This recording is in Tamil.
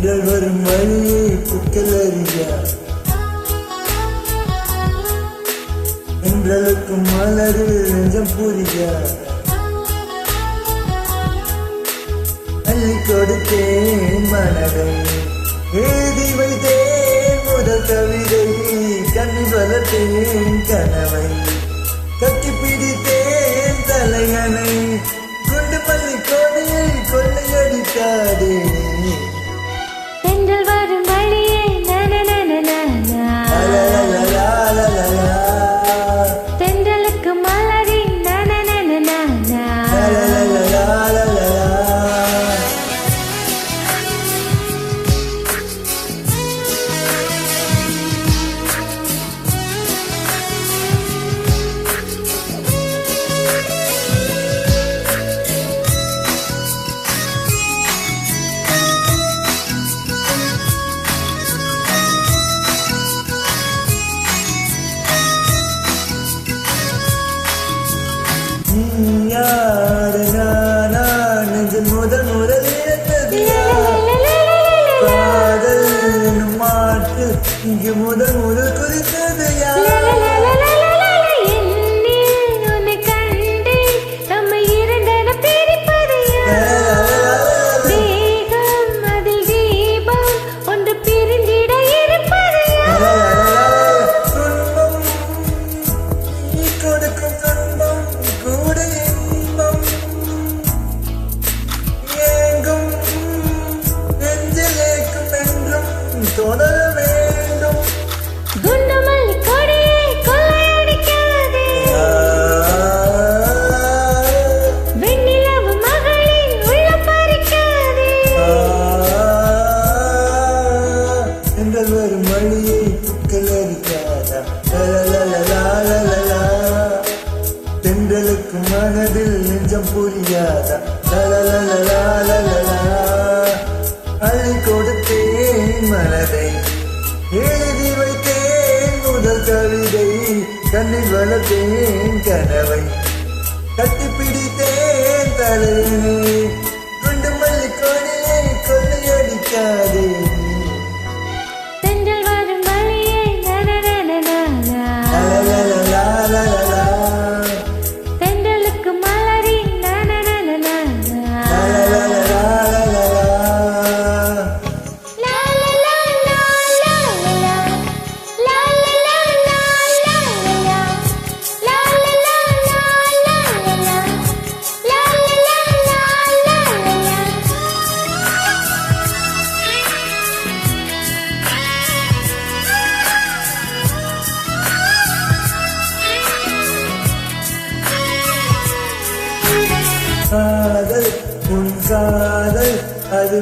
தென்றல் வரும் வழியை புத்தல் அறியா என்றளுக்கும் மலரில் நெஞ்சம் புரியா அள்ளி கொடுத்தேன் மனதை எழுதி வைத்தேன் முதல் கவிதை கண்ணில் வளர்த்தேன் கனவை கட்டி பிடித்தேன் தலையணை குண்டு பள்ளி கோடையை கொள்ளையடிக்காதே தென்றல் வரும் வழியே தென்றலுக்கு மலரி யாரு நானா நெஞ்சு முதல் இழந்தது காதல் மாற்று இங்கு முதல் குறித்தது தொடர வேண்டும் குண்டமல்லி கொடியை கொள்ளையடிக்காதே வெண்ணிலவு மகளின் உள்ள பறிக்காதே தென்றல் வரும் வழியை புக்கல் அரிக்காதா தென்றலுக்கு மனதில் நெஞ்சம் புரியாதா அள்ளி கொடுத்தேன் மனதை எழுதி வைத்தேன் முதல் கவிதை கண்ணில் வளர்த்தேன் கனவை கட்டி பிடித்தேன் தலைவனே குண்டு மல்லி கொடியை கொள்ளையடிக்காதே தென்றல் வரும் வழியே தென்றலுக்கு மலரி காதல் உன் காதல் அது